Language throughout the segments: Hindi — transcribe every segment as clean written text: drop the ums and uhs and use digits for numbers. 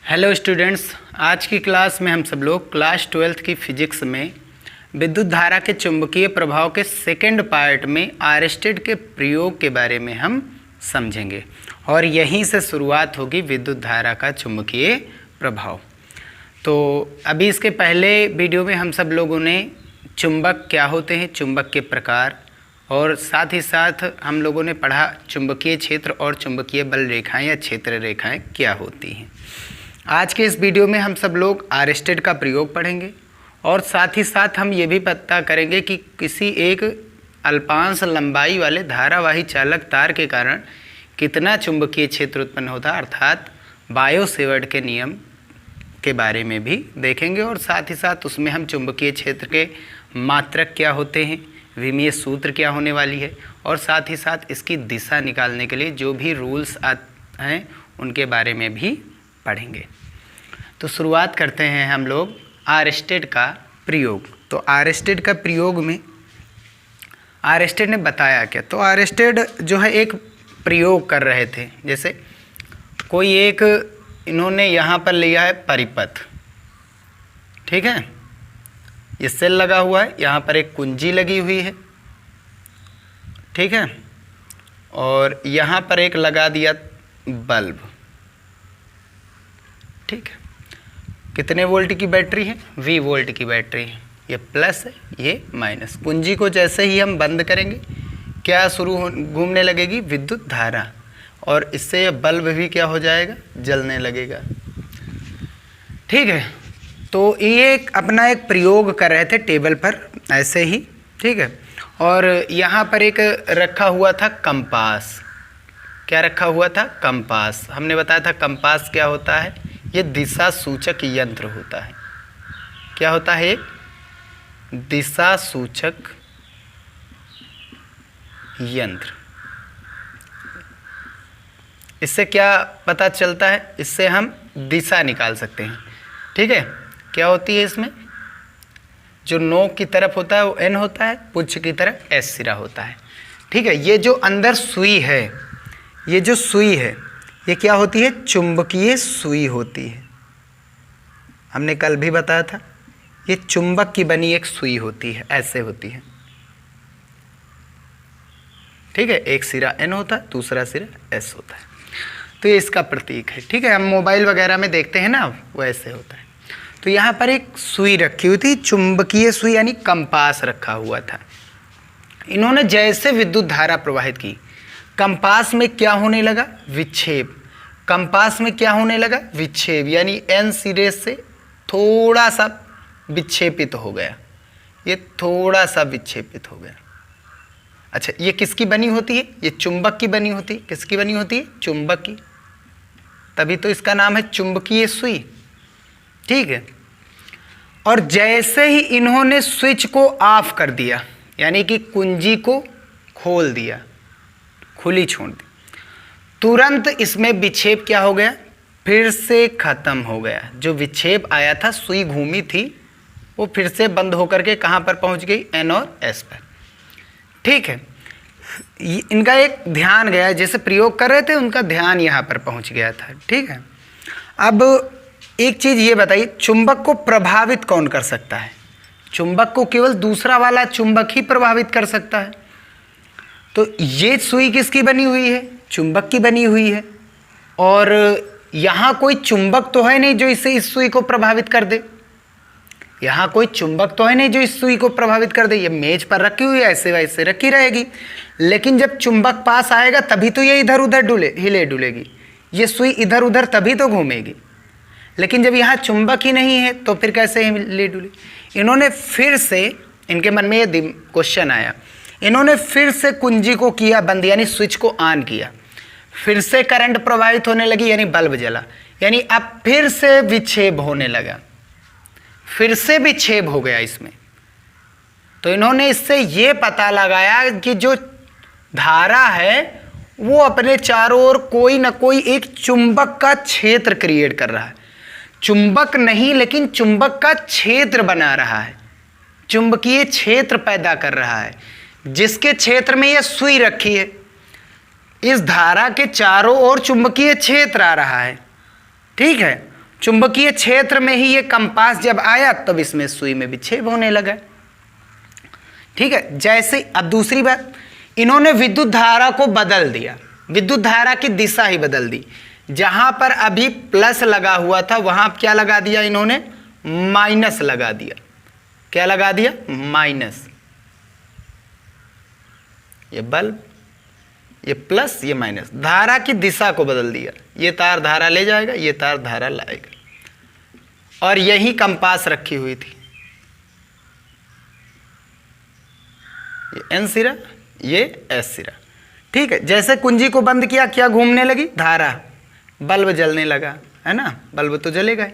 हेलो स्टूडेंट्स, आज की क्लास में हम सब लोग क्लास 12th की फिजिक्स में विद्युत धारा के चुंबकीय प्रभाव के सेकंड पार्ट में आर्स्टेड के प्रयोग के बारे में हम समझेंगे और यहीं से शुरुआत होगी विद्युत धारा का चुंबकीय प्रभाव। तो अभी इसके पहले वीडियो में हम सब लोगों ने चुंबक क्या होते हैं, चुंबक के प्रकार और साथ ही साथ हम लोगों ने पढ़ा चुंबकीय क्षेत्र और चुंबकीय बल रेखाएं या क्षेत्र रेखाएं क्या होती हैं। आज के इस वीडियो में हम सब लोग आर्स्टेड का प्रयोग पढ़ेंगे और साथ ही साथ हम ये भी पता करेंगे कि किसी एक अल्पांश लंबाई वाले धारावाही चालक तार के कारण कितना चुंबकीय क्षेत्र उत्पन्न होता है, अर्थात बायो-सेवर्ट के नियम के बारे में भी देखेंगे और साथ ही साथ उसमें हम चुंबकीय क्षेत्र के मात्रक क्या होते हैं, विमीय सूत्र क्या होने वाली है और साथ ही साथ इसकी दिशा निकालने के लिए जो भी रूल्स हैं उनके बारे में भी पढ़ेंगे। तो शुरुआत करते हैं हम लोग आर्स्टेड का प्रयोग। तो आर्स्टेड का प्रयोग में आर्स्टेड ने बताया क्या, तो आर्स्टेड जो है एक प्रयोग कर रहे थे। जैसे कोई एक इन्होंने यहाँ पर लिया है परिपथ, ठीक है, ये सेल लगा हुआ है, यहाँ पर एक कुंजी लगी हुई है, ठीक है, और यहाँ पर एक लगा दिया बल्ब, ठीक है। कितने वोल्ट की बैटरी है, V वोल्ट की बैटरी है, ये प्लस है ये माइनस। कुंजी को जैसे ही हम बंद करेंगे क्या शुरू घूमने लगेगी, विद्युत धारा, और इससे ये बल्ब भी क्या हो जाएगा, जलने लगेगा, ठीक है। तो ये अपना एक प्रयोग कर रहे थे टेबल पर ऐसे ही, ठीक है। और यहाँ पर एक रखा हुआ था कंपास। क्या रखा हुआ था, कंपास। हमने बताया था कंपास क्या होता है, ये दिशा सूचक यंत्र होता है। क्या होता है, एक दिशा सूचक यंत्र। इससे क्या पता चलता है, इससे हम दिशा निकाल सकते हैं, ठीक है। क्या होती है इसमें, जो नोक की तरफ होता है वो N होता है, पुच्छ की तरफ S सिरा होता है, ठीक है। ये जो अंदर सुई है, ये जो सुई है ये क्या होती है, चुंबकीय सुई होती है। हमने कल भी बताया था, ये चुंबक की बनी एक सुई होती है, ऐसे होती है, ठीक है। एक सिरा N होता है, दूसरा सिरा S होता है, तो ये इसका प्रतीक है, ठीक है। हम मोबाइल वगैरह में देखते हैं ना, वो ऐसे होता है। तो यहाँ पर एक सुई रखी हुई थी, चुंबकीय सुई यानी कंपास रखा हुआ था। इन्होंने जैसे विद्युत धारा प्रवाहित की, कंपास में क्या होने लगा, विक्षेप। कंपास में क्या होने लगा, विक्षेप, यानी N सिरे से थोड़ा सा विक्षेपित हो गया, ये थोड़ा सा विक्षेपित हो गया। अच्छा, ये किसकी बनी होती है, ये चुंबक की बनी होती है। किसकी बनी होती है, चुंबक की, तभी तो इसका नाम है चुंबकीय सुई, ठीक है। और जैसे ही इन्होंने स्विच को ऑफ कर दिया, यानी कि कुंजी को खोल दिया, खुली छोड़ दी, तुरंत इसमें विक्षेप क्या हो गया, फिर से खत्म हो गया। जो विक्षेप आया था, सुई घूमी थी, वो फिर से बंद होकर के कहाँ पर पहुँच गई, N और S पर, ठीक है। इनका एक ध्यान गया, जैसे प्रयोग कर रहे थे उनका ध्यान यहाँ पर पहुँच गया था, ठीक है। अब एक चीज़ ये बताइए, चुंबक को प्रभावित कौन कर सकता है, चुंबक को केवल दूसरा वाला चुंबक ही प्रभावित कर सकता है। तो ये सुई किसकी बनी हुई है, चुंबक की बनी हुई है, और यहाँ कोई चुंबक तो है नहीं जो इस सुई को प्रभावित कर दे, यहाँ कोई चुंबक तो है नहीं जो इस सुई को प्रभावित कर दे। ये मेज पर रखी हुई है, ऐसे वैसे रखी रहेगी, लेकिन जब चुंबक पास आएगा तभी तो ये इधर उधर हिले डुलेगी, ये सुई इधर उधर तभी तो घूमेगी। लेकिन जब यहाँ चुंबक ही नहीं है तो फिर कैसे हिले डुले। इन्होंने फिर से, इनके मन में ये क्वेश्चन आया, इन्होंने फिर से कुंजी को किया बंद, यानी स्विच को ऑन किया, फिर से करंट प्रवाहित होने लगी, यानी बल्ब जला, यानी अब फिर से विक्षेप होने लगा, फिर से विक्षेप हो गया इसमें। तो इन्होंने इससे ये पता लगाया कि जो धारा है वो अपने चारों ओर कोई ना कोई एक चुंबक का क्षेत्र क्रिएट कर रहा है। चुंबक नहीं, लेकिन चुंबक का क्षेत्र बना रहा है, चुंबकीय क्षेत्र पैदा कर रहा है, जिसके क्षेत्र में यह सुई रखी है। इस धारा के चारों ओर चुंबकीय क्षेत्र आ रहा है, ठीक है। चुंबकीय क्षेत्र में ही ये कंपास जब आया तब इसमें सुई में विक्षेप होने लगा। ठीक है, जैसे अब दूसरी बात, इन्होंने विद्युत धारा को बदल दिया, विद्युत धारा की दिशा ही बदल दी। जहां पर अभी प्लस लगा हुआ था वहां क्या लगा दिया इन्होंने, माइनस लगा दिया। क्या लगा दिया, माइनस। ये बल्ब, ये प्लस, ये माइनस, धारा की दिशा को बदल दिया। ये तार धारा ले जाएगा, ये तार धारा लाएगा। और यही कंपास रखी हुई थी, ये एन सिरा, ये एस सिरा। ठीक है, जैसे कुंजी को बंद किया, क्या घूमने लगी, धारा, बल्ब जलने लगा, है ना, बल्ब तो जलेगा ही।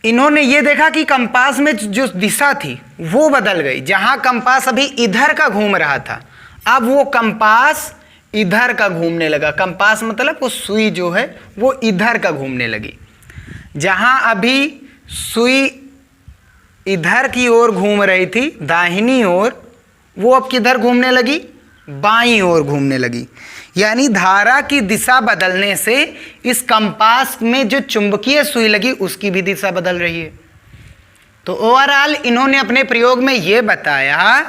इन्होंने ये देखा कि कंपास में जो दिशा थी वो बदल गई। जहां कंपास अभी इधर का घूम रहा था, अब वो कंपास इधर का घूमने लगा। कंपास मतलब वो सुई जो है वो इधर का घूमने लगी। जहां अभी सुई इधर की ओर घूम रही थी, दाहिनी ओर, वो अब किधर घूमने लगी, बाईं ओर घूमने लगी। यानी धारा की दिशा बदलने से इस कंपास में जो चुंबकीय सुई लगी उसकी भी दिशा बदल रही है। तो ओवरऑल इन्होंने अपने प्रयोग में यह बताया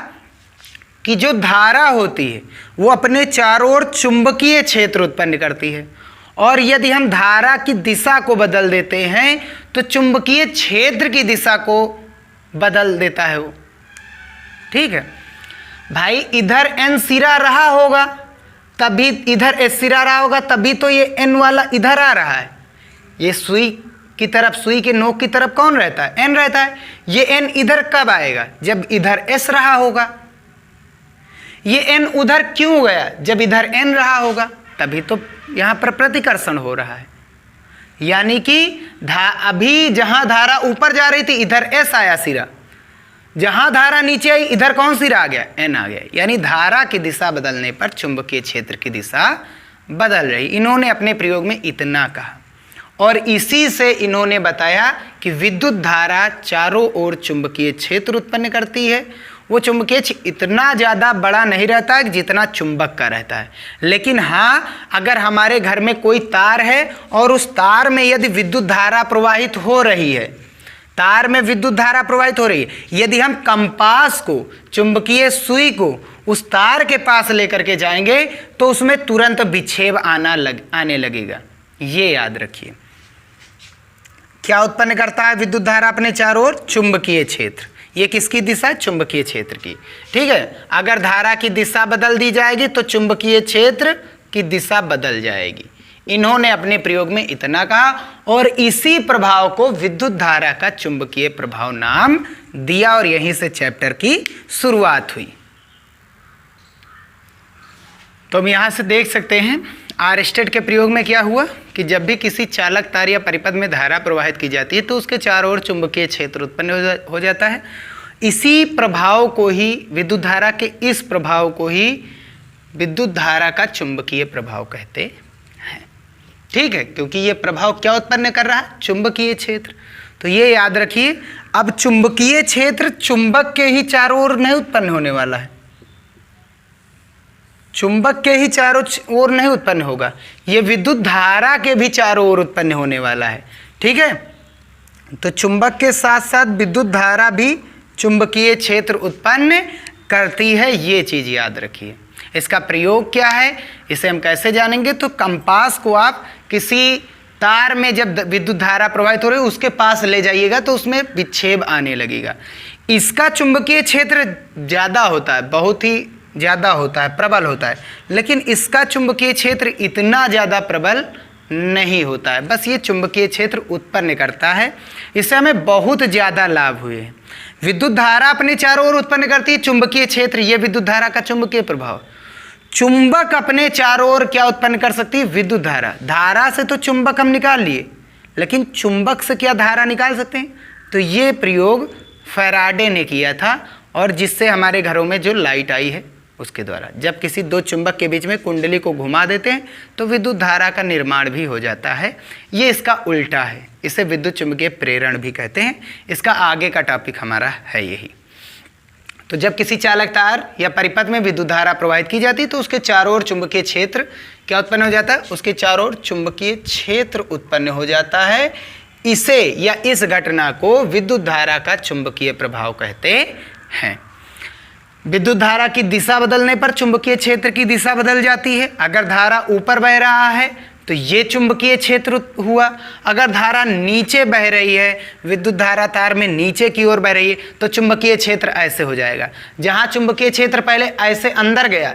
कि जो धारा होती है वो अपने चारों ओर चुंबकीय क्षेत्र उत्पन्न करती है, और यदि हम धारा की दिशा को बदल देते हैं तो चुंबकीय क्षेत्र की दिशा को बदल देता है वो। ठीक है भाई, इधर एन सिरा रहा होगा तभी इधर एस सिरा रहा होगा, तभी तो ये एन वाला इधर आ रहा है। ये सुई की तरफ, सुई के नोक की तरफ कौन रहता है, एन रहता है। ये एन इधर कब आएगा, जब इधर एस रहा होगा। ये एन उधर क्यों गया, जब इधर एन रहा होगा, तभी तो यहां पर प्रतिकर्षण हो रहा है। यानी कि अभी जहां धारा ऊपर जा रही थी इधर एस आया सिरा, जहां धारा नीचे आई इधर कौन सिरा आ गया, एन आ गया। यानी धारा की दिशा बदलने पर चुंबकीय क्षेत्र की दिशा बदल रही। इन्होंने अपने प्रयोग में इतना कहा, और इसी से इन्होंने बताया कि विद्युत धारा चारों ओर चुंबकीय क्षेत्र उत्पन्न करती है। वो चुंबकीय क्षेत्र इतना ज़्यादा बड़ा नहीं रहता है जितना चुंबक का रहता है, लेकिन हाँ, अगर हमारे घर में कोई तार है और उस तार में यदि विद्युत धारा प्रवाहित हो रही है, तार में विद्युत धारा प्रवाहित हो रही है, यदि हम कंपास को, चुंबकीय सुई को उस तार के पास लेकर के जाएंगे तो उसमें तुरंत विक्षेप आने लगेगा। ये याद रखिए। क्या उत्पन्न करता है विद्युत धारा अपने चारों ओर, चुंबकीय क्षेत्र। ये किसकी दिशा है, चुंबकीय क्षेत्र की। ठीक है, अगर धारा की दिशा बदल दी जाएगी तो चुंबकीय क्षेत्र की दिशा बदल जाएगी। इन्होंने अपने प्रयोग में इतना कहा, और इसी प्रभाव को विद्युत धारा का चुंबकीय प्रभाव नाम दिया, और यहीं से चैप्टर की शुरुआत हुई। तो हम यहां से देख सकते हैं आरस्टेड के प्रयोग में क्या हुआ कि जब भी किसी चालक तार या परिपथ में धारा प्रवाहित की जाती है तो उसके चारों ओर चुंबकीय क्षेत्र उत्पन्न हो जाता है। इसी प्रभाव को ही, विद्युत धारा के इस प्रभाव को ही विद्युत धारा का चुंबकीय प्रभाव कहते हैं। ठीक है, क्योंकि ये प्रभाव क्या उत्पन्न कर रहा है, चुंबकीय क्षेत्र। तो ये याद रखिए। अब चुंबकीय क्षेत्र चुंबक के ही चारों ओर नहीं उत्पन्न होने वाला है, चुंबक के ही चारों ओर नहीं उत्पन्न होगा, ये विद्युत धारा के भी चारों ओर उत्पन्न होने वाला है। ठीक है, तो चुंबक के साथ साथ विद्युत धारा भी चुंबकीय क्षेत्र उत्पन्न करती है, ये चीज याद रखिए। इसका प्रयोग क्या है, इसे हम कैसे जानेंगे, तो कंपास को आप किसी तार में जब विद्युत धारा प्रवाहित हो रही है उसके पास ले जाइएगा तो उसमें विक्षेप आने लगेगा। इसका चुंबकीय क्षेत्र ज़्यादा होता है, बहुत ही ज़्यादा होता है, प्रबल होता है, लेकिन इसका चुंबकीय क्षेत्र इतना ज़्यादा प्रबल नहीं होता है। बस ये चुंबकीय क्षेत्र उत्पन्न करता है। इससे हमें बहुत ज़्यादा लाभ हुए हैं। विद्युत धारा अपने चारों ओर उत्पन्न करती है, चुंबकीय क्षेत्र, ये विद्युत धारा का चुंबकीय प्रभाव। चुंबक अपने चारों ओर क्या उत्पन्न कर सकती है, विद्युत धारा। धारा से तो चुंबक हम निकाल लिए, लेकिन चुंबक से क्या धारा निकाल सकते हैं, तो ये प्रयोग फैराडे ने किया था, और जिससे हमारे घरों में जो लाइट आई है उसके द्वारा। जब किसी दो चुंबक के बीच में कुंडली को घुमा देते हैं तो विद्युत धारा का निर्माण भी हो जाता है। ये इसका उल्टा है, इसे विद्युत चुंबकीय प्रेरण भी कहते हैं। इसका आगे का टॉपिक हमारा है यही। तो जब किसी चालक तार या परिपथ में विद्युत धारा प्रवाहित की जाती है तो उसके चारों ओर चुंबकीय क्षेत्र क्या उत्पन्न हो जाता है, उसके चारों ओर चुंबकीय क्षेत्र उत्पन्न हो जाता है। इसे या इस घटना को विद्युत धारा का चुंबकीय प्रभाव कहते हैं। विद्युत धारा की दिशा बदलने पर चुंबकीय क्षेत्र की दिशा बदल जाती है। अगर धारा ऊपर बह रहा है तो ये चुंबकीय क्षेत्र हुआ, अगर धारा नीचे बह रही है, विद्युत धारा तार में नीचे की ओर बह रही है, तो चुंबकीय क्षेत्र ऐसे हो जाएगा। जहाँ चुंबकीय क्षेत्र पहले ऐसे अंदर गया,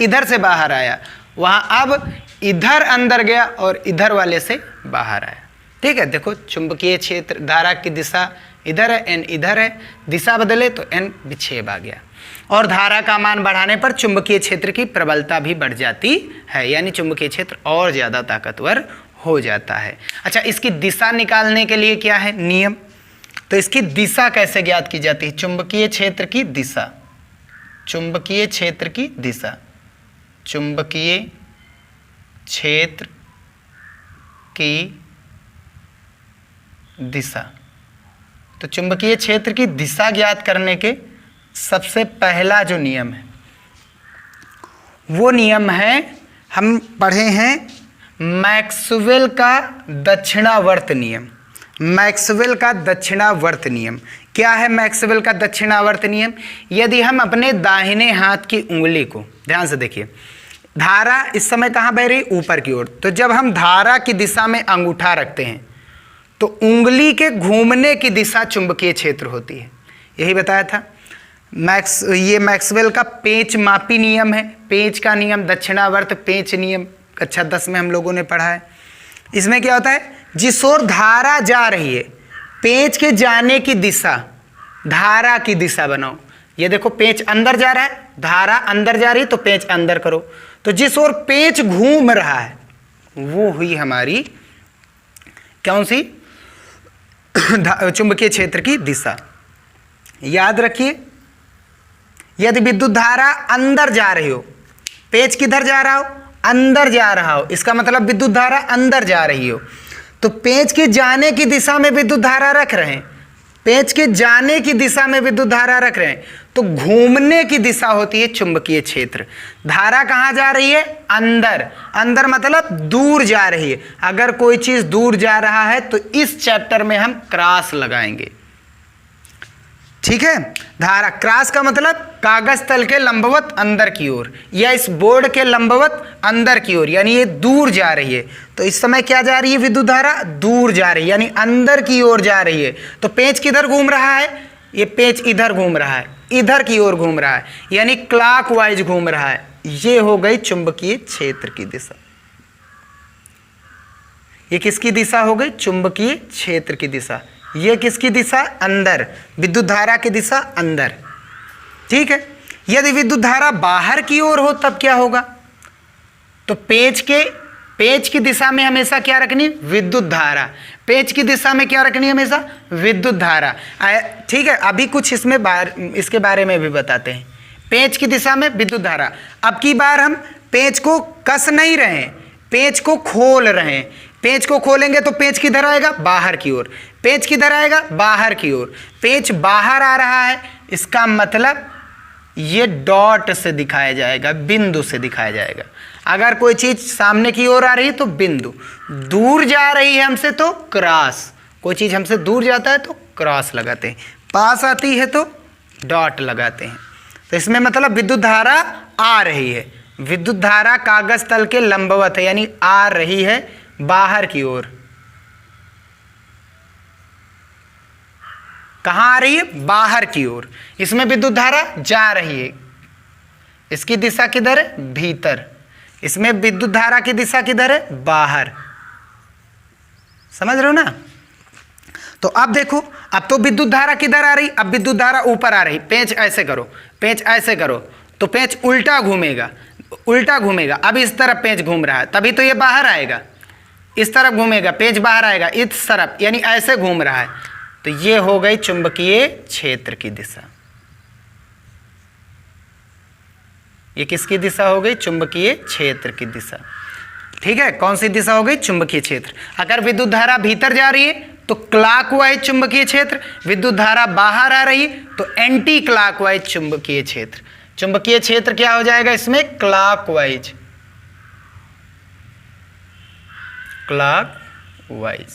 इधर से बाहर आया, वहाँ अब इधर अंदर गया और इधर वाले से बाहर आया। ठीक है, देखो चुंबकीय क्षेत्र धारा की दिशा इधर है, एन इधर है, दिशा बदले तो एन विक्षेप आ गया। और धारा का मान बढ़ाने पर चुंबकीय क्षेत्र की प्रबलता भी बढ़ जाती है, यानी चुंबकीय क्षेत्र और ज़्यादा ताकतवर हो जाता है। अच्छा, इसकी दिशा निकालने के लिए क्या है नियम, तो इसकी दिशा कैसे ज्ञात की जाती है, चुंबकीय क्षेत्र की दिशा, चुंबकीय क्षेत्र की दिशा, चुंबकीय क्षेत्र की दिशा। तो चुंबकीय क्षेत्र की दिशा ज्ञात करने के सबसे पहला जो नियम है वो नियम है, हम पढ़े हैं मैक्सवेल का दक्षिणावर्त नियम। मैक्सवेल का दक्षिणावर्त नियम क्या है? मैक्सवेल का दक्षिणावर्त नियम, यदि हम अपने दाहिने हाथ की उंगली को, ध्यान से देखिए, धारा इस समय कहाँ बह रही, ऊपर की ओर, तो जब हम धारा की दिशा में अंगूठा रखते हैं तो उंगली के घूमने की दिशा चुंबकीय क्षेत्र होती है। यही बताया था। ये मैक्सवेल का पेंच मापी नियम है, पेंच का नियम, दक्षिणावर्त पेंच नियम, कक्षा 10 में हम लोगों ने पढ़ा है। इसमें क्या होता है, जिस ओर धारा जा रही है, पेंच के जाने की दिशा, धारा की दिशा बनाओ। ये देखो पेंच अंदर जा रहा है, धारा अंदर जा रही है तो पेंच अंदर करो, तो जिस ओर पेंच घूम रहा है वो हुई हमारी कौन सी, चुंबकीय क्षेत्र की दिशा। याद रखिए, यदि विद्युत धारा अंदर जा रही हो, पेंच किधर जा रहा हो, अंदर जा रहा हो, इसका मतलब विद्युत धारा अंदर जा रही हो, तो पेंच के जाने की दिशा में विद्युत धारा रख रहे हैं, पेंच के जाने की दिशा में विद्युत धारा रख रहे हैं, तो घूमने की दिशा होती है चुंबकीय क्षेत्र। धारा कहाँ जा रही है, अंदर, अंदर मतलब दूर जा रही है। अगर कोई चीज दूर जा रहा है तो इस चैप्टर में हम क्रॉस लगाएंगे। ठीक है, धारा क्रॉस का मतलब कागज तल के लंबवत अंदर की ओर, या इस बोर्ड के लंबवत अंदर की ओर, यानी ये दूर जा रही है। तो इस समय क्या जा रही है, विद्युत धारा दूर जा रही है, यानी अंदर की ओर जा रही है। तो पेंच किधर घूम रहा है, ये पेंच इधर घूम रहा है, इधर की ओर घूम रहा है, यानी क्लॉकवाइज घूम रहा है। ये हो गई चुंबकीय क्षेत्र की दिशा। ये किसकी दिशा हो गई, चुंबकीय क्षेत्र की दिशा। ये किसकी दिशा, अंदर, विद्युत धारा की दिशा अंदर। ठीक है, यदि विद्युत धारा बाहर की ओर हो तब क्या होगा, तो पेंच की दिशा में हमेशा क्या रखनी, विद्युत धारा। पेंच की दिशा में क्या रखनी, हमेशा विद्युत धारा। ठीक है, अभी कुछ इसके बारे में भी बताते हैं। पेंच की दिशा में विद्युत धारा। अब की बार हम पेंच को कस नहीं रहे, पेंच को खोल रहे हैं। पेंच को खोलेंगे तो पेंच किधर आएगा, बाहर की ओर। पेंच किधर आएगा, बाहर की ओर। पेंच बाहर आ रहा है, इसका मतलब ये डॉट से दिखाया जाएगा, बिंदु से दिखाया जाएगा। अगर कोई चीज सामने की ओर आ रही है तो बिंदु, दूर जा रही है हमसे तो क्रॉस। कोई चीज हमसे दूर जाता है तो क्रॉस लगाते हैं, पास आती है तो डॉट लगाते हैं। तो इसमें मतलब विद्युत धारा आ रही है, विद्युत धारा कागज तल के लंबवत है, यानी आ रही है बाहर की ओर। कहाँ आ रही है, बाहर की ओर। इसमें विद्युत धारा जा रही है, इसकी दिशा किधर है, भीतर। इसमें विद्युत धारा की दिशा किधर है, बाहर। समझ रहे हो ना। तो अब देखो, अब तो विद्युत धारा किधर आ रही, अब विद्युत धारा ऊपर आ रही। पेंच ऐसे करो, पेंच ऐसे करो तो पेंच उल्टा घूमेगा, उल्टा घूमेगा। अब इस तरफ पेंच घूम रहा है, तभी तो ये बाहर आएगा। इस तरफ घूमेगा, पेंच बाहर आएगा, इस तरफ, यानी ऐसे घूम रहा है। तो ये हो गई चुंबकीय क्षेत्र की दिशा। ये किसकी दिशा हो गई, चुंबकीय क्षेत्र की दिशा। ठीक है, कौन सी दिशा हो गई, चुंबकीय क्षेत्र। अगर विद्युत धारा भीतर जा रही है तो क्लॉकवाइज चुंबकीय क्षेत्र, विद्युत धारा बाहर आ रही तो एंटी क्लॉकवाइज चुंबकीय क्षेत्र। चुंबकीय क्षेत्र क्या हो जाएगा इसमें? Clockwise, clockwise.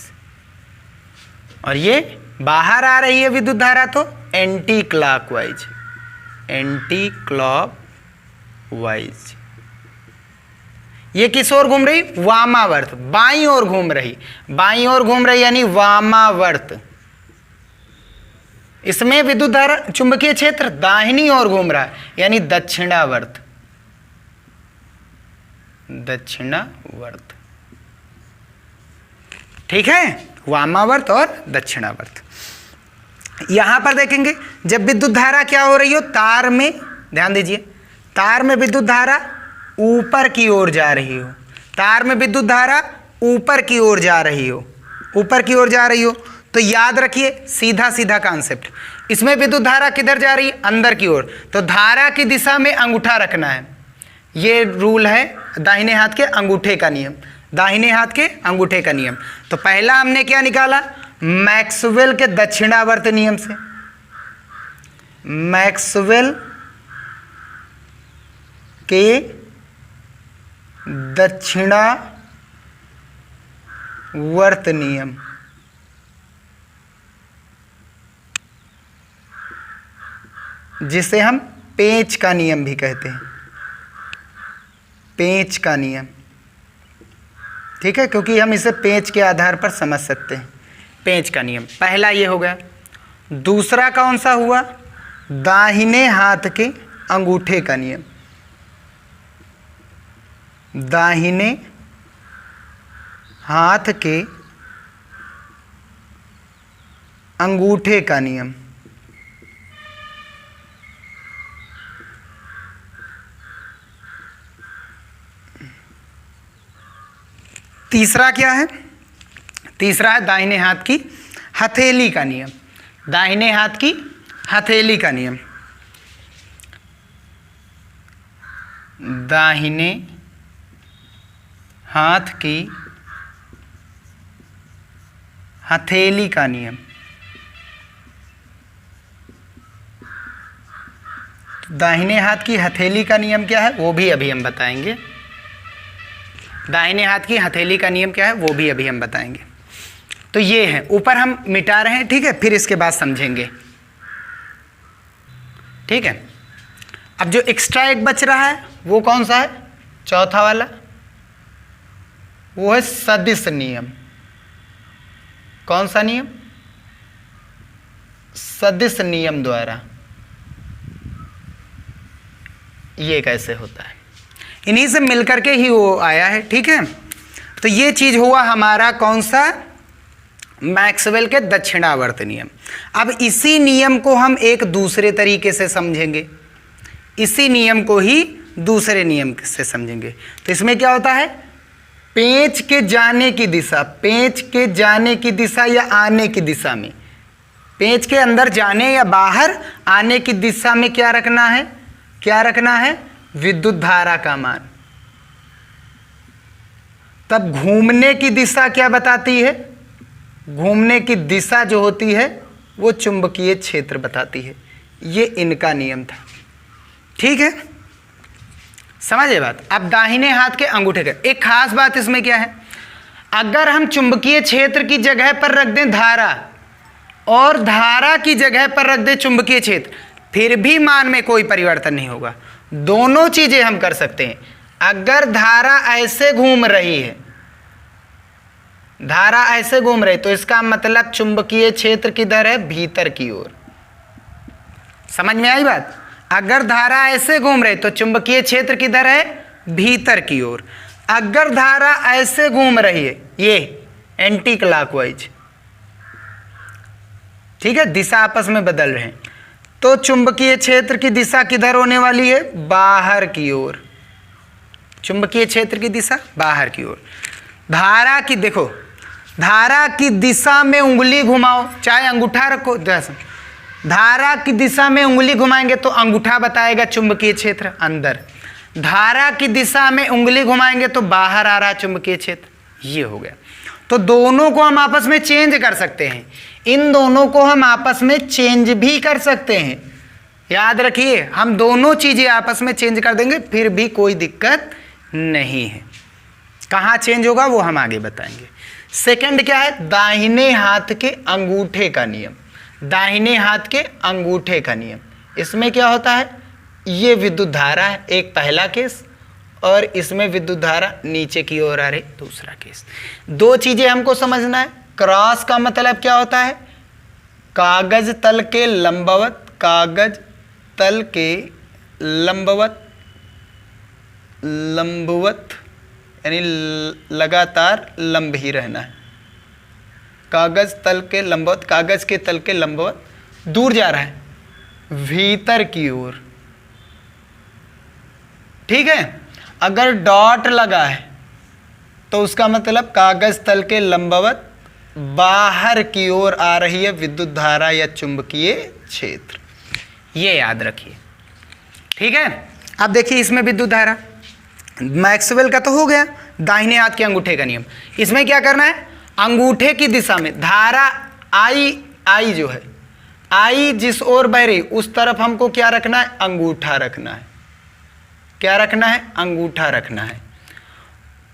और ये बाहर आ रही है विद्युत धारा तो एंटी क्लॉकवाइज, एंटी क्लॉकवाइज। ये किस ओर घूम रही? वामावर्त, बाईं ओर घूम रही, बाईं ओर घूम रही यानी वामावर्त। इसमें विद्युत धारा चुंबकीय क्षेत्र दाहिनी ओर घूम रहा है यानी दक्षिणावर्त, दक्षिणावर्त। ठीक है, वामावर्त और दक्षिणावर्त। यहां पर देखेंगे जब विद्युत धारा क्या हो रही हो, तार में, ध्यान दीजिए, तार में विद्युत धारा ऊपर की ओर जा रही हो, तार में विद्युत धारा ऊपर की ओर जा रही हो, ऊपर की ओर जा रही हो, तो याद रखिए सीधा सीधा कॉन्सेप्ट, इसमें विद्युत धारा किधर जा रही है? अंदर की ओर, तो धारा की दिशा में अंगूठा रखना है। ये रूल है दाहिने हाथ के अंगूठे का नियम, दाहिने हाथ के अंगूठे का नियम। तो पहला हमने क्या निकाला? मैक्सवेल के दक्षिणावर्त नियम से, मैक्सवेल के दक्षिणावर्त नियम, जिसे हम पेंच का नियम भी कहते हैं, पेंच का नियम। ठीक है, क्योंकि हम इसे पेंच के आधार पर समझ सकते हैं। पेंच का नियम पहला ये हो गया। दूसरा कौन सा हुआ? दाहिने हाथ के अंगूठे का नियम, दाहिने हाथ के अंगूठे का नियम। तीसरा क्या है? तीसरा है दाहिने हाथ की हथेली का नियम, दाहिने हाथ की हथेली का नियम। दाहिने हाथ की हथेली का नियम। दाहिने हाथ की हथेली का नियम क्या है वो भी अभी हम बताएंगे। दाहिने हाथ की हथेली का नियम क्या है वो भी अभी हम बताएंगे। तो ये है, ऊपर हम मिटा रहे हैं, ठीक है, फिर इसके बाद समझेंगे। ठीक है, अब जो एक्स्ट्रा एक बच रहा है वो कौन सा है? चौथा वाला, वो है सदिश नियम। कौन सा नियम? सदिश नियम द्वारा। ये कैसे होता है? इन्हीं से मिलकर के ही वो आया है। ठीक है, तो ये चीज हुआ हमारा कौन सा? मैक्सवेल के दक्षिणावर्त नियम। अब इसी नियम को हम एक दूसरे तरीके से समझेंगे, इसी नियम को ही दूसरे नियम से समझेंगे। तो इसमें क्या होता है? पेंच के जाने की दिशा, पेंच के जाने की दिशा या आने की दिशा में, पेंच के अंदर जाने या बाहर आने की दिशा में क्या रखना है? क्या रखना है? विद्युत धारा का मान। तब घूमने की दिशा क्या बताती है? घूमने की दिशा जो होती है वो चुंबकीय क्षेत्र बताती है। ये इनका नियम था। ठीक है, समझे बात? अब दाहिने हाथ के अंगूठे का एक खास बात इसमें क्या है? अगर हम चुंबकीय क्षेत्र की जगह पर रख दें धारा और धारा की जगह पर रख दें चुंबकीय क्षेत्र, फिर भी मान में कोई परिवर्तन नहीं होगा। दोनों चीजें हम कर सकते हैं। अगर धारा ऐसे घूम रही है, धारा ऐसे घूम रही, तो इसका मतलब चुंबकीय क्षेत्र किधर है? भीतर की ओर। समझ में आई बात? अगर धारा ऐसे घूम रही तो चुंबकीय क्षेत्र किधर है? भीतर की ओर। अगर धारा ऐसे घूम रही है, ये एंटी क्लॉकवाइज, ठीक है, दिशा आपस में बदल रहे हैं, तो चुंबकीय क्षेत्र की दिशा किधर होने वाली है? बाहर की ओर। चुंबकीय क्षेत्र की दिशा बाहर की ओर। धारा की, देखो, धारा की दिशा में उंगली घुमाओ, चाहे अंगूठा रखो, धारा की दिशा में उंगली घुमाएंगे तो अंगूठा बताएगा चुंबकीय क्षेत्र अंदर, धारा की दिशा में उंगली घुमाएंगे तो बाहर आ रहा चुंबकीय क्षेत्र। ये हो गया। तो दोनों को हम आपस में चेंज कर सकते हैं, इन दोनों को हम आपस में चेंज भी कर सकते हैं। याद रखिए, हम दोनों चीजें आपस में चेंज कर देंगे फिर भी कोई दिक्कत नहीं है। कहाँ चेंज होगा वो हम आगे बताएंगे। सेकंड क्या है, दाहिने हाथ के अंगूठे का नियम। दाहिने हाथ के अंगूठे का नियम, इसमें क्या होता है, ये विद्युत धारा है एक पहला केस, और इसमें विद्युत धारा नीचे की ओर आ रही दूसरा केस। दो चीजें हमको समझना है। क्रॉस का मतलब क्या होता है, कागज तल के लंबवत, कागज तल के लंबवत, लंबवत यानी लगातार लंब ही रहना है। कागज तल के लंबवत, कागज के तल के लंबवत दूर जा रहा है भीतर की ओर, ठीक है। अगर डॉट लगा है तो उसका मतलब कागज तल के लंबवत बाहर की ओर आ रही है विद्युत धारा या चुंबकीय क्षेत्र, ये याद रखिए, ठीक है। अब देखिए इसमें विद्युत धारा, मैक्सवेल का तो हो गया दाहिने हाथ के अंगूठे का नियम। इसमें क्या करना है, अंगूठे की दिशा में धारा आई जो है, आई जिस ओर बह रही उस तरफ हमको क्या रखना है, अंगूठा रखना है। क्या रखना है, अंगूठा रखना है।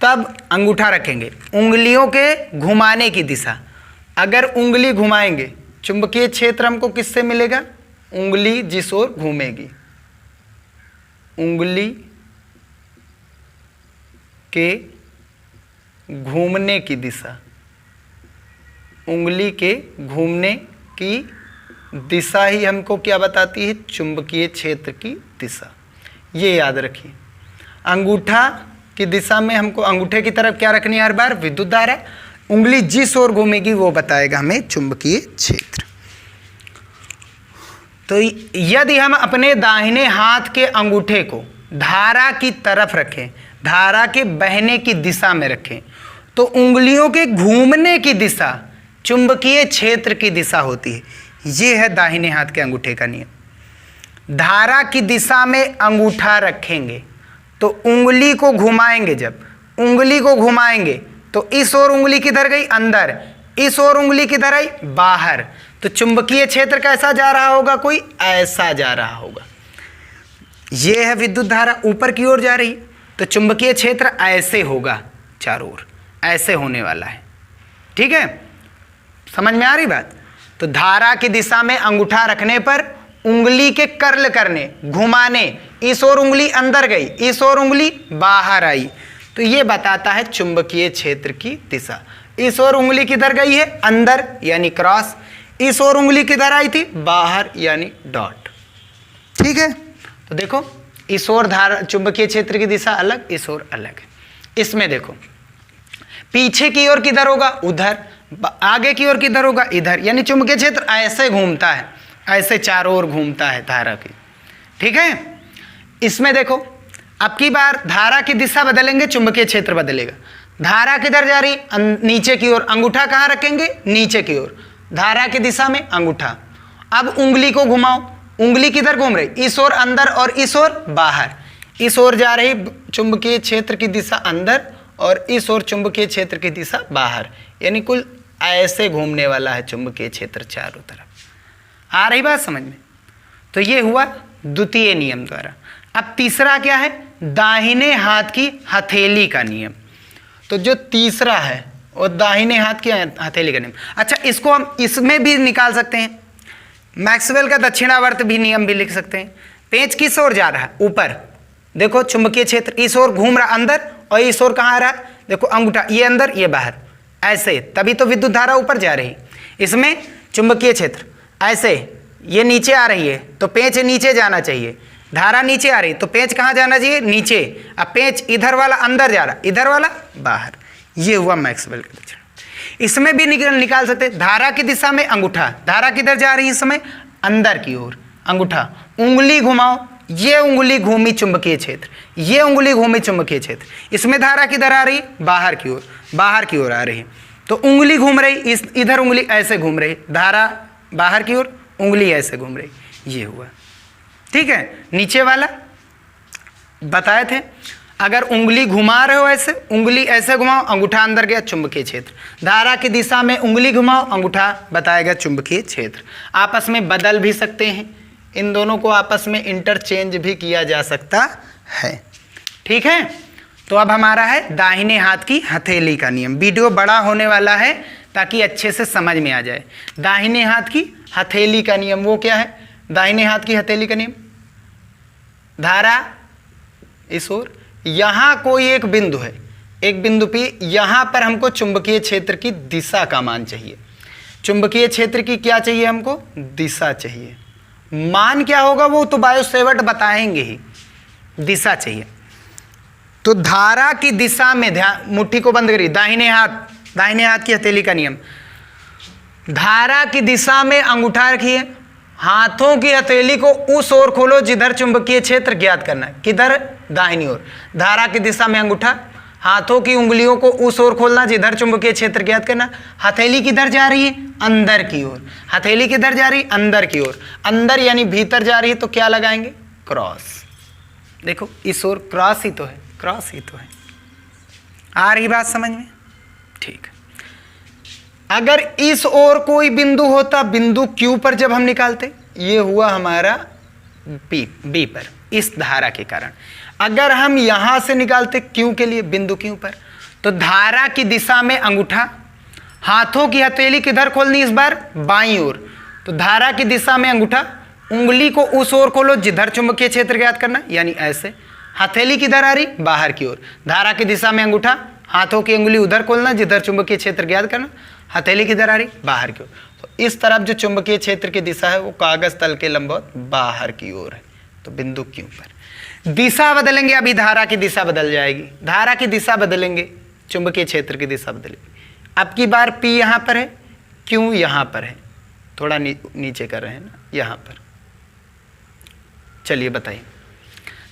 तब अंगूठा रखेंगे, उंगलियों के घुमाने की दिशा, अगर उंगली घुमाएंगे चुंबकीय क्षेत्र हमको किससे मिलेगा, उंगली जिस ओर घूमेगी, उंगली के घूमने की दिशा, उंगली के घूमने की दिशा ही हमको क्या बताती है, चुंबकीय क्षेत्र की दिशा, ये याद रखिए। अंगूठा की दिशा में हमको अंगूठे की तरफ क्या रखनी है, हर बार विद्युत धारा, उंगली जिस ओर घूमेगी वो बताएगा हमें चुंबकीय क्षेत्र। तो यदि हम अपने दाहिने हाथ के अंगूठे को धारा की तरफ रखें, धारा के बहने की दिशा में रखें, तो उंगलियों के घूमने की दिशा चुंबकीय क्षेत्र की दिशा होती है। ये है दाहिने हाथ के अंगूठे का नियम। धारा की दिशा में अंगूठा रखेंगे तो उंगली को घुमाएंगे, जब उंगली को घुमाएंगे तो इस ओर उंगली किधर गई, अंदर, इस ओर उंगली किधर आई, बाहर। तो चुंबकीय क्षेत्र कैसा जा रहा होगा, कोई ऐसा जा रहा होगा। ये है विद्युत धारा ऊपर की ओर जा रही, तो चुंबकीय क्षेत्र ऐसे होगा, चारों ओर ऐसे होने वाला है, ठीक है। समझ में आ रही बात। तो धारा की दिशा में अंगूठा रखने पर उंगली के कर्ल करने, घुमाने, इस ओर उंगली अंदर गई, इस ओर उंगली बाहर आई, तो ये बताता है चुंबकीय क्षेत्र की दिशा। इस ओर उंगली किधर गई है, अंदर यानी क्रॉस, इस ओर उंगली किधर आई थी, बाहर यानी डॉट, ठीक है। तो देखो इस ओर धारा चुंबकीय क्षेत्र की दिशा अलग, इस ओर अलग है। इसमें देखो पीछे की ओर किधर होगा, उधर, आगे की ओर किधर होगा, इधर, यानी चुंबकीय क्षेत्र ऐसे घूमता है, ऐसे चारों ओर घूमता है धारा की, ठीक है। इसमें देखो अब की बार धारा की दिशा बदलेंगे, चुंबकीय क्षेत्र बदलेगा। धारा किधर जा रही, नीचे की ओर, अंगूठा कहाँ रखेंगे, नीचे की ओर, धारा की दिशा में अंगूठा। अब उंगली को घुमाओ, उंगली किधर घूम रही, इस ओर अंदर और इस ओर बाहर, इस ओर जा रही चुंबकीय क्षेत्र की दिशा अंदर और इस ओर चुंबकीय क्षेत्र की दिशा बाहर, यानी कुल ऐसे घूमने वाला है चुंबकीय क्षेत्र चारों तरफ। आ रही बात समझ में। तो ये हुआ द्वितीय नियम द्वारा। अब तीसरा क्या है, दाहिने हाथ की हथेली का नियम। तो जो तीसरा है वो दाहिने हाथ की हथेली का नियम। अच्छा, इसको हम इसमें भी निकाल सकते हैं, मैक्सवेल का दक्षिणावर्त भी नियम भी लिख सकते हैं। पेंच किस ओर जा रहा है, ऊपर, देखो चुंबकीय क्षेत्र इस ओर घूम रहा अंदर, और इस ओर कहाँ आ रहा है, देखो अंगूठा, ये अंदर ये बाहर, ऐसे, तभी तो विद्युत धारा ऊपर जा रही। इसमें चुंबकीय क्षेत्र ऐसे, ये नीचे आ रही है तो पेंच नीचे जाना चाहिए, धारा नीचे आ रही तो पेंच कहाँ जाना चाहिए, नीचे। अब पेंच इधर वाला अंदर जा रहा, इधर वाला बाहर। ये हुआ मैक्सवेल का दक्षिण। इसमें भी निकाल सकते, धारा की दिशा में अंगूठा, धारा किधर जा रही है इस समय, अंदर की ओर, अंगूठा, उंगली घुमाओ, ये उंगली घूमी चुंबकीय क्षेत्र, ये उंगली घूमी चुंबकीय क्षेत्र। इसमें धारा किधर आ रही, बाहर की ओर, बाहर की ओर आ रही, तो उंगली घूम रही, इस इधर उंगली ऐसे घूम रही, धारा बाहर की ओर, उंगली ऐसे घूम रही, ये हुआ, ठीक है। नीचे वाला बताए थे। अगर उंगली घुमा रहे हो ऐसे, उंगली ऐसे घुमाओ, अंगूठा अंदर गया, चुंबकीय क्षेत्र। धारा की दिशा में उंगली घुमाओ, अंगूठा बताएगा चुंबकीय क्षेत्र। आपस में बदल भी सकते हैं, इन दोनों को आपस में इंटरचेंज भी किया जा सकता है। ठीक है, तो अब हमारा है दाहिने हाथ की हथेली का नियम। वीडियो बड़ा होने वाला है ताकि अच्छे से समझ में आ जाए। दाहिने हाथ की हथेली का नियम वो क्या है? दाहिने हाथ की हथेली का नियम, धारा इस ओर, यहां कोई एक बिंदु है, एक बिंदु पे यहां पर हमको चुंबकीय क्षेत्र की दिशा का मान चाहिए। चुंबकीय क्षेत्र की क्या चाहिए हमको? दिशा चाहिए। मान क्या होगा वो तो बायो सेवर्ट बताएंगे ही, दिशा चाहिए। तो धारा की दिशा में ध्यान, मुट्ठी को बंद करिए, दाहिने हाथ की हथेली का नियम, धारा की दिशा में अंगूठा रखिए, हाथों की हथेली को उस ओर खोलो जिधर चुंबकीय क्षेत्र ज्ञात करना है। किधर? दाहिनी ओर। धारा की दिशा में अंगूठा, हाथों की उंगलियों को उस ओर खोलना जिधर चुंबकीय क्षेत्र ज्ञात करना। हथेली किधर जा रही है? अंदर की ओर। हथेली किधर जा रही है? अंदर की ओर। अंदर यानी भीतर जा रही है तो क्या लगाएंगे? क्रॉस। देखो इस ओर क्रॉस ही तो है, क्रॉस ही तो है। आ रही बात समझ में? ठीक। अगर इस ओर कोई बिंदु होता, बिंदु Q पर जब हम निकालते, ये हुआ हमारा बी पर, इस धारा के कारण। अगर हम यहां से निकालते Q के लिए, बिंदु Q पर, तो धारा की दिशा में अंगूठा, हाथों की हथेली किधर खोलनी इस बार? बाईं ओर। तो धारा की दिशा में अंगूठा, उंगली को उस ओर खोलो जिधर चुंबकीय क्षेत्र ज्ञात करना, यानी ऐसे। हथेली किधर आ रही? बाहर की ओर। धारा की दिशा में अंगूठा, हाथों की उंगली उधर खोलना जिधर चुंबकीय क्षेत्र ज्ञात करना। हथेली किधर आ रही? बाहर की ओर। तो इस तरफ जो चुंबकीय क्षेत्र की दिशा है वो कागज तल के लंबवत बाहर की ओर है। तो बिंदु Q पर दिशा बदलेंगे, अभी धारा की दिशा बदल जाएगी। धारा की दिशा बदलेंगे, चुंबकीय क्षेत्र की दिशा बदलेगी। अब की बार P यहाँ पर है, Q यहाँ पर है, थोड़ा नीचे कर रहे हैं ना, यहाँ पर। चलिए बताइए,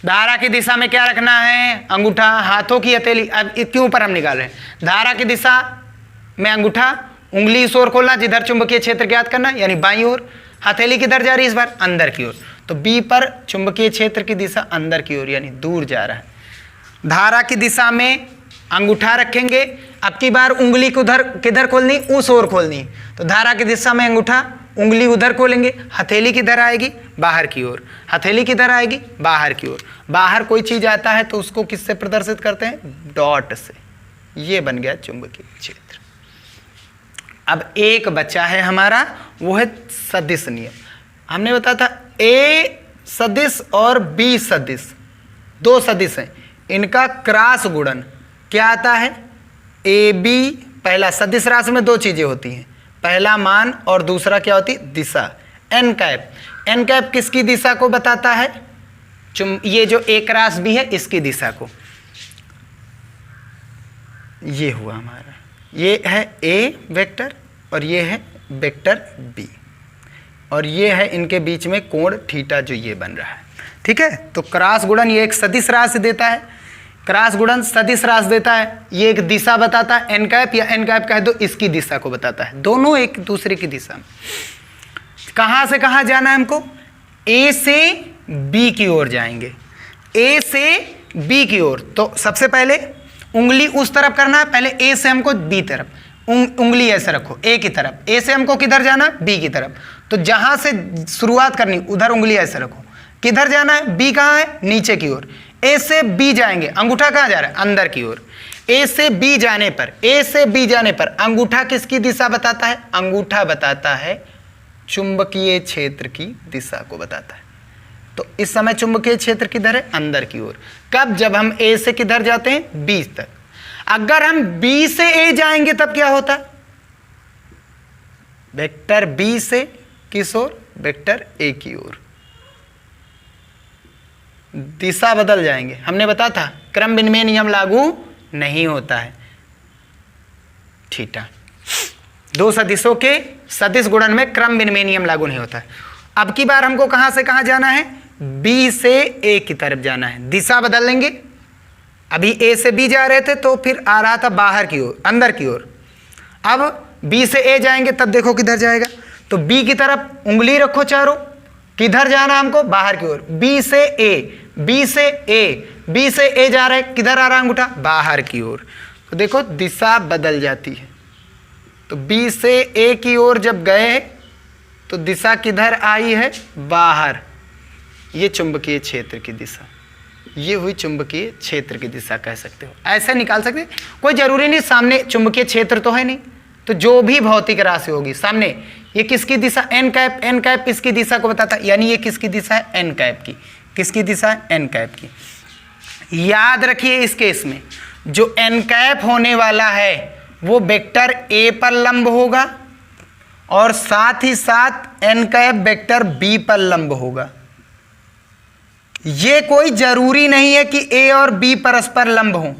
धारा की दिशा में क्या रखना है? अंगूठा, हाथों की हथेली। अब Q पर हम निकाल रहे हैं, धारा की दिशा में अंगूठा, उंगली इस ओर खोलना जिधर चुंबकीय क्षेत्र ज्ञात करना, यानी बाईं ओर। हथेली किधर जा रही है इस बार? अंदर की ओर। तो बी पर चुंबकीय क्षेत्र की दिशा अंदर की ओर, यानी दूर जा रहा है। धारा की दिशा में अंगूठा रखेंगे, अब की बार उंगली को किधर खोलनी? उस ओर खोलनी। तो धारा की दिशा में अंगूठा, उंगली उधर खोलेंगे, हथेली किधर आएगी? बाहर की ओर। हथेली किधर आएगी? बाहर की ओर। बाहर कोई चीज आता है तो उसको किससे प्रदर्शित करते हैं? डॉट से। ये बन गया चुंबकीय क्षेत्र। अब एक बचा है हमारा, वो है सदिश नियम। हमने बताया था ए सदिश और बी सदिश, दो सदिश हैं, इनका क्रॉस गुणन क्या आता है? A B. पहला सदिश राशि में दो चीजें होती हैं, पहला मान और दूसरा क्या होती? दिशा। एन कैप, एन कैप किसकी दिशा को बताता है? ये जो ए क्रॉस बी है इसकी दिशा को। ये हुआ हमारा, ये है ए वेक्टर और ये है वेक्टर बी, और ये है इनके बीच में कोण थीटा जो ये बन रहा है। ठीक है, तो क्रॉस गुणन ये एक सदिश राशि देता है, क्रॉस गुणन सदिश राशि देता है, ये एक दिशा बताता है, एन कैप या एन कैप कह दो, इसकी दिशा को बताता है। दोनों एक दूसरे की दिशा में। कहाँ से कहाँ जाना है हमको? ए से बी की ओर जाएंगे, ए से बी की ओर। तो सबसे पहले उंगली उस तरफ करना है, पहले ए से हमको बी तरफ, उंगली ऐसे रखो ए की तरफ। ए से हमको किधर जाना? बी की तरफ। तो जहां से शुरुआत करनी उधर उंगली ऐसे रखो। किधर जाना है? बी कहाँ है? नीचे की ओर। ए से बी जाएंगे, अंगूठा कहाँ जा रहा है? अंदर की ओर। ए से बी जाने पर, ए से बी जाने पर अंगूठा किसकी दिशा बताता है? अंगूठा बताता है चुंबकीय क्षेत्र की दिशा को बताता है। तो इस समय चुंबकीय क्षेत्र किधर है? अंदर की ओर। कब? जब हम ए से किधर जाते हैं? बी तक। अगर हम बी से ए जाएंगे तब क्या होता? वेक्टर बी से किस ओर? वेक्टर ए की ओर। दिशा बदल जाएंगे। हमने बताया था क्रम विनिमय नियम लागू नहीं होता है। थीटा, दो सदिशों के सदिश गुणन में क्रम विनिमय नियम लागू नहीं होता है। अब की बार हमको कहां से कहां जाना है? बी से ए की तरफ जाना है। दिशा बदल लेंगे, अभी ए से बी जा रहे थे तो फिर आ रहा था बाहर की ओर, अंदर की ओर। अब बी से ए जाएंगे तब देखो किधर जाएगा? तो बी की तरफ उंगली रखो चारों, किधर जाना हमको? बाहर की ओर। बी से ए बी से ए जा रहा है, किधर आ रहा है अंगूठा, बाहर की ओर। तो देखो दिशा बदल जाती है। तो बी से ए की ओर जब गए तो दिशा किधर आई है, बाहर। ये चुंबकीय क्षेत्र की दिशा, ये हुई चुंबकीय क्षेत्र की दिशा कह सकते हो, ऐसे निकाल सकते हैं। कोई जरूरी नहीं सामने चुंबकीय क्षेत्र तो है नहीं, तो जो भी भौतिक राशि होगी सामने, ये किसकी दिशा, एन कैप इसकी दिशा को बताता है, यानी ये किसकी दिशा है, एन कैप की। किसकी दिशा है, एन कैप की। याद रखिए इस केस में जो एन कैप होने वाला है वो वेक्टर ए पर लंब होगा और साथ ही साथ एन कैप वेक्टर बी पर लंब होगा। ये कोई जरूरी नहीं है कि ए और बी परस्पर लंब हो,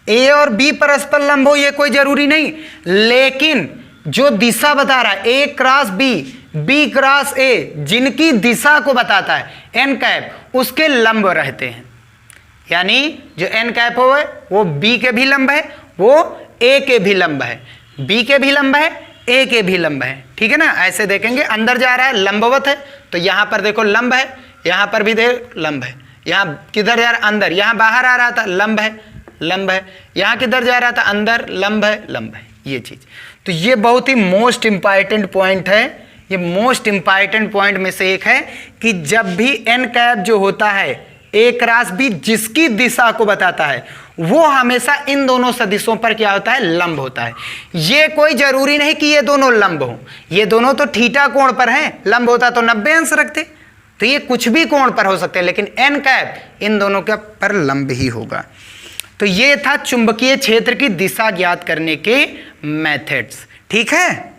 ए और बी परस्पर लंब हो, ये कोई जरूरी नहीं, लेकिन जो दिशा बता रहा है A cross B, B cross A, जिनकी दिशा को बताता है एन कैप, उसके लंब रहते हैं। यानी जो एन कैप हो वो बी के भी लंब है, वो ए के भी लंब है, बी के भी लंब है, ए के भी लंब है। ठीक है ना, ऐसे देखेंगे अंदर जा रहा है लंबवत है, तो यहां पर देखो लंब है, यहां पर भी देख लंब है, यहां किधर जा रहा है, अंदर, यहां बाहर आ रहा था लंब है, लंब है, यहां किधर जा रहा था, अंदर, लंब है, लंब है, ये चीज। तो ये बहुत ही मोस्ट इंपॉर्टेंट पॉइंट है, ये मोस्ट इंपॉर्टेंट पॉइंट में से एक है कि जब भी एन कैप जो होता है ए क्रॉस बी, जिसकी दिशा को बताता है, वो हमेशा इन दोनों सदिशों पर क्या होता है, लंब होता है। ये कोई जरूरी नहीं कि ये दोनों लंब हो, ये दोनों तो थीटा कोण पर हैं, लंब होता तो 90 अंश रखते, तो ये कुछ भी कोण पर हो सकते हैं, लेकिन एन कैप इन दोनों के पर लंब ही होगा। तो ये था चुंबकीय क्षेत्र की दिशा ज्ञात करने के मेथड्स। ठीक है।